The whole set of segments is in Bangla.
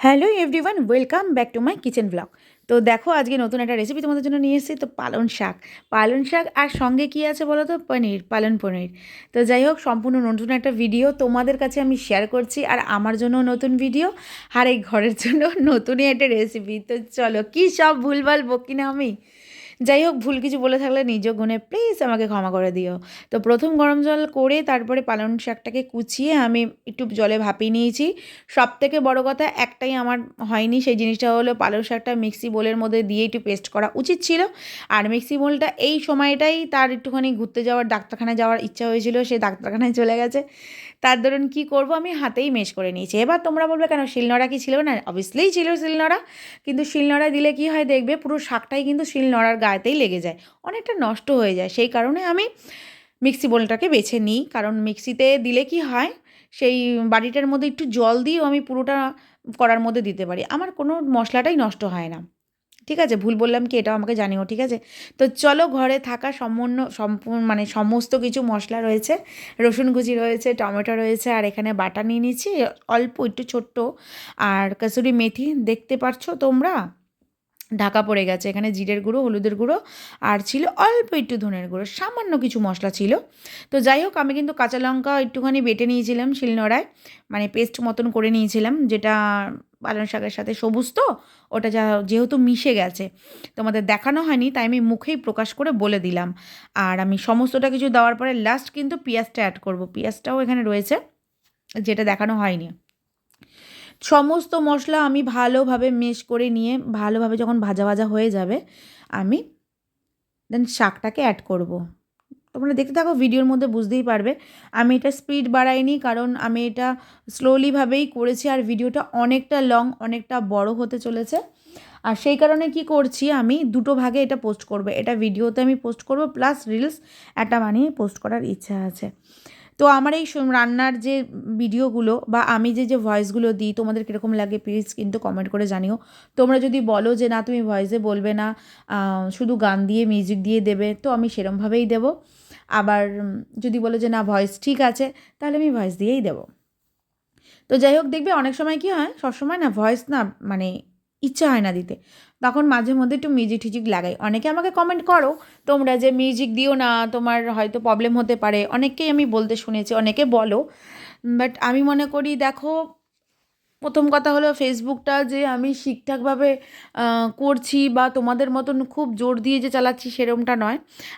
Hello everyone, welcome back to my kitchen blog. তো দেখো, আজকে নতুন একটা রেসিপি তোমাদের জন্য নিয়ে এসেছি। তো পালন শাক আর সঙ্গে কী আছে বলো তো? পালন পনির। তো যাই হোক, সম্পূর্ণ নতুন একটা ভিডিও তোমাদের কাছে আমি শেয়ার করছি, আর আমার জন্য নতুন ভিডিও, আর এই ঘরের জন্য নতুনই একটা রেসিপি। তো চলো, কী সব ভুলভাল বকি না আমি। যাই হোক, ভুল কিছু বলে থাকলে নিজ গুণে প্লিজ আমাকে ক্ষমা করে দিও। তো প্রথম গরম জল করে তারপরে পালং শাকটাকে কুচিয়ে আমি একটু জলে ভাপিয়ে নিয়েছি। সবথেকে বড় কথা একটাই আমার হয়নি, সেই জিনিসটা হলো পালং শাকটা মিক্সি বোলের মধ্যে দিয়ে একটু পেস্ট করা উচিত ছিল। আর মিক্সি বোলটা এই সময়টাই তার একটুখানি ঘুরতে যাওয়ার, ডাক্তারখানায় যাওয়ার ইচ্ছা হয়েছিল, সে ডাক্তারখানায় চলে গেছে। তার দরুন কী করবো, আমি হাতেই মেশ করে নিয়েছি। এবার তোমরা বলবে কেন শিলনোড়া কি ছিল না? অবভিয়াসলিই ছিল শিলনোড়া, কিন্তু শিলনোড়ায় দিলে কি হয় দেখবে, পুরো শাকটাই কিন্তু শিলনোড়ার গায়েতেই লেগে যায়, অনেকটা নষ্ট হয়ে যায়। সেই কারণে আমি মিক্সি বোলটাকে বেছে নিই, কারণ মিক্সিতে দিলে কি হয়, সেই বাটিটার মধ্যে একটু জল দিয়েও আমি পুরোটা কড়ার মধ্যে দিতে পারি, আমার কোনো মশলাটাই নষ্ট হয় না। ঠিক আছে, ভুল বললাম কি এটাও আমাকে জানিও, ঠিক আছে? তো চলো, ঘরে থাকা মানে সমস্ত কিছু মশলা রয়েছে, রসুন কুচি রয়েছে, টমেটো রয়েছে, আর এখানে বাটা নিয়ে নিচ্ছি অল্প একটু ছোট্ট, আর কসুরি মেথি দেখতে পাচ্ছো তোমরা, ঢাকা পড়ে গেছে। এখানে জিরের গুঁড়ো, হলুদের গুঁড়ো, আর ছিল অল্প একটু ধনের গুঁড়ো, সামান্য কিছু মশলা ছিল। তো যাই হোক, আমি কিন্তু কাঁচা লঙ্কা একটুখানি বেটে নিয়েছিলাম শিলনোড়ায়, মানে পেস্ট মতন করে নিয়েছিলাম, যেটা পালং শাকের সাথে সবুজ তো, ওটা যেহেতু মিশে গেছে, তোমাদের দেখানো হয়নি, তাই আমি মুখেই প্রকাশ করে বলে দিলাম। আর আমি সমস্তটা কিছু দেওয়ার পরে লাস্ট কিন্তু পেঁয়াজটা অ্যাড করব, পেঁয়াজটাও এখানে রয়েছে, যেটা দেখানো হয়নি। সমস্ত মশলা আমি ভালোভাবে মেশ করে নিয়ে, ভালোভাবে যখন ভাজা ভাজা হয়ে যাবে, আমি দেন শাকটাকে অ্যাড করব। তোমরা দেখতে থাকো, ভিডিওর মধ্যে বুঝতেই পারবে। আমি এটা স্পিড বাড়াইনি, কারণ আমি এটা স্লোলিভাবেই করেছি, আর ভিডিওটা অনেকটা লং, অনেকটা বড় হতে চলেছে। আর সেই কারণে কি করছি, আমি দুটো ভাগে এটা পোস্ট করব। এটা ভিডিওতে আমি পোস্ট করব, প্লাস রিলস একটা বানিয়ে পোস্ট করার ইচ্ছা আছে। তো আমার এই রান্নার যে ভিডিওগুলো বা আমি যে ভয়েসগুলো দিই, তোমাদের কীরকম লাগে প্লিজ কিন্তু কমেন্ট করে জানিও। তোমরা যদি বলো যে না, তুমি ভয়েসে বলবে না, শুধু গান দিয়ে মিউজিক দিয়ে দেবে, তো আমি সেরমভাবেই দেবো। আবার যদি বলো যে না, ভয়েস ঠিক আছে, তাহলে আমি ভয়েস দিয়েই দেবো। তো যাই হোক, দেখবে অনেক সময় কী হয়, সবসময় না ভয়েস না, মানে ইচ্ছা হয় না দিতে, তখন মাঝে মধ্যে একটু মিউজিক টিউজিক লাগাই। অনেকে আমাকে কমেন্ট করো তোমরা যে মিউজিক দিও না, তোমার হয়তো প্রবলেম হতে পারে, অনেককেই আমি বলতে শুনেছি, অনেকে বলো। বাট আমি মনে করি, দেখো, প্রথম কথা হলো ফেসবুকটা যে আমি ঠিকঠাকভাবে করছি বা তোমাদের মতন খুব জোর দিয়ে যে চালাচ্ছি সেরমটা নয়।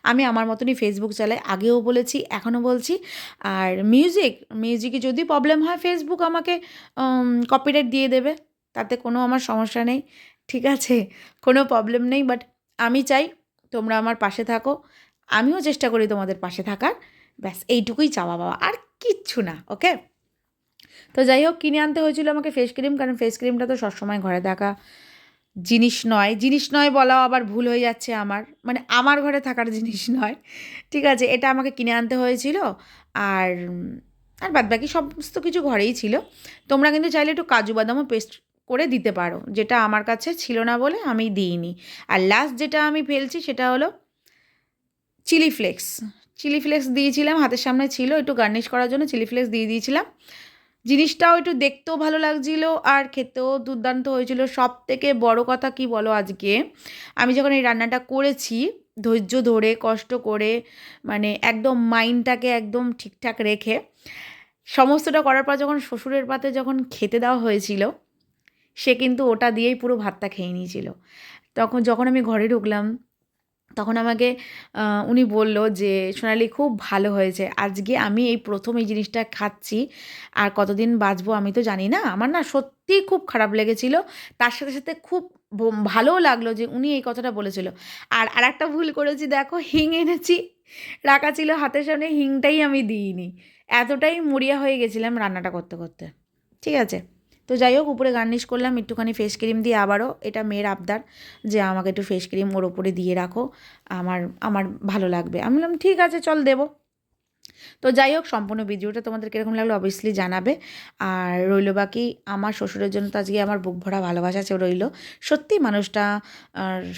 আমি আমার মতনই ফেসবুক চালাই, আগেও বলেছি, এখনও বলছি। আর মিউজিকে যদি প্রবলেম হয়, ফেসবুক আমাকে কপিরাইট দিয়ে দেবে, তাতে কোনো আমার সমস্যা নেই, ঠিক আছে? কোনো প্রবলেম নেই। বাট আমি চাই তোমরা আমার পাশে থাকো, আমিও চেষ্টা করি তোমাদের পাশে থাকার, ব্যাস এইটুকুই চাওয়া পাওয়া, আর কিচ্ছু না, ওকে? তো যাই হোক, কিনে আনতে হয়েছিল আমাকে ফেস ক্রিম, কারণ ফেস ক্রিমটা তো সবসময় ঘরে থাকা জিনিস নয় বলাও আবার ভুল হয়ে যাচ্ছে আমার, মানে আমার ঘরে থাকার জিনিস নয়, ঠিক আছে? এটা আমাকে কিনে আনতে হয়েছিল। আর আর বাদবাকি সমস্ত কিছু ঘরেই ছিল। তোমরা কিন্তু চাইলে একটু কাজু বাদামও পেস্ট করে দিতে পারো, যেটা আমার কাছে ছিল না বলে আমি দিইনি। আর লাস্ট যেটা আমি ফেলছি সেটা হলো চিলি ফ্লেক্স। চিলি ফ্লেক্স দিয়েছিলাম, হাতের সামনে ছিল, একটু গার্নিশ করার জন্য চিলি ফ্লেক্স দিয়ে দিয়েছিলাম। জিনিসটাও একটু দেখতেও ভালো লাগছিল, আর খেতেও দুর্দান্ত হয়েছিল। সবথেকে বড় কথা কী বলো, আজকে আমি যখন এই রান্নাটা করেছি, ধৈর্য ধরে কষ্ট করে, মানে একদম মাইন্ডটাকে একদম ঠিকঠাক রেখে সমস্তটা করার পর যখন শ্বশুরের পাতে যখন খেতে দেওয়া হয়েছিল, সে কিন্তু ওটা দিয়েই পুরো ভাতটা খেয়ে নিয়েছিল। যখন আমি ঘরে ঢুকলাম, তখন আমাকে উনি বলল যে, "সোনালি খুব ভালো হয়েছে। আজকে আমি এই প্রথম এই জিনিসটা খাচ্ছি। আর কতদিন বাঁচবো আমি তো জানি না।" আমার না সত্যিই খুব খারাপ লেগেছিল। তার সাথে, সাথে খুব ভালোও লাগলো যে উনি এই কথাটা বলেছিল। আর আরেকটা ভুল করেছি, দেখো, হিং এনেছি, রাখা ছিল হাতের সামনে, হিংটাই আমি দিইনি। এতটাই মরিয়া হয়ে গেছিলাম রান্নাটা করতে, করতে। ঠিক আছে? তো যাই হোক, উপরে গার্নিশ করলাম একটুখানি ফেস ক্রিম দিয়ে, আবারও এটা মেয়ের আবদার যে আমাকে একটু ফেস ক্রিম ওর ওপরে দিয়ে রাখো, আমার আমার ভালো লাগবে। আমি বললাম ঠিক আছে, চল দেবো। তো যাই হোক, সম্পূর্ণ ভিডিওটা তোমাদের কীরকম লাগলো অবভিয়াসলি জানাবে। আর রইল বাকি আমার শ্বশুরের জন্য তো আজকে আমার বুক ভরা ভালোবাসা রইল। সত্যি মানুষটা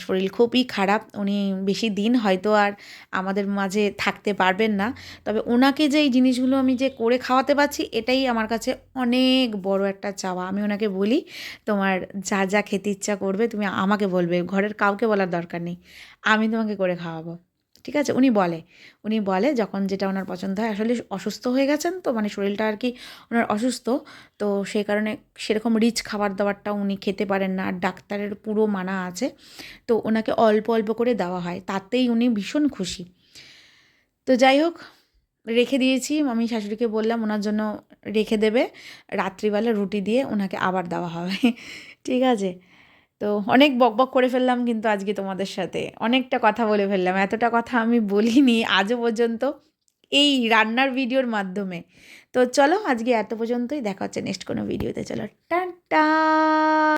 শরীর খুবই খারাপ, উনি বেশি দিন হয়তো আর আমাদের মাঝে থাকতে পারবেন না। তবে ওনাকে যে এই জিনিসগুলো আমি যে করে খাওয়াতে পারছি, এটাই আমার কাছে অনেক বড় একটা চাওয়া। আমি ওনাকে বলি, তোমার যা যা খেতে ইচ্ছা করবে তুমি আমাকে বলবে, ঘরের কাউকে বলার দরকার নেই, আমি তোমাকে করে খাওয়াবো, ঠিক আছে? উনি বলে যখন যেটা ওনার পছন্দ হয়। আসলে অসুস্থ হয়ে গেছেন তো, মানে শরীরটা আর কি ওনার অসুস্থ, তো সেই কারণে সেরকম রিচ খাবার দাবারটা উনি খেতে পারেন না, আর ডাক্তারের পুরো মানা আছে, তো ওনাকে অল্প অল্প করে দেওয়া হয়, তাতেই উনি ভীষণ খুশি। তো যাই হোক, রেখে দিয়েছি, আমি শাশুড়িকে বললাম ওনার জন্য রেখে দেবে, রাত্রিবেলা রুটি দিয়ে ওনাকে আবার দেওয়া হবে ঠিক আছে? তো অনেক বকবক করে ফেললাম কিন্তু আজকে তোমাদের সাথে, অনেকটা কথা বলে ফেললাম, এতটা কথা আমি বলিনি আজও পর্যন্ত এই রান্নার ভিডিওর মাধ্যমে। তো চলো আজকে এত পর্যন্তই, দেখা হচ্ছে নেক্সট কোনো ভিডিওতে, চলো টাটা।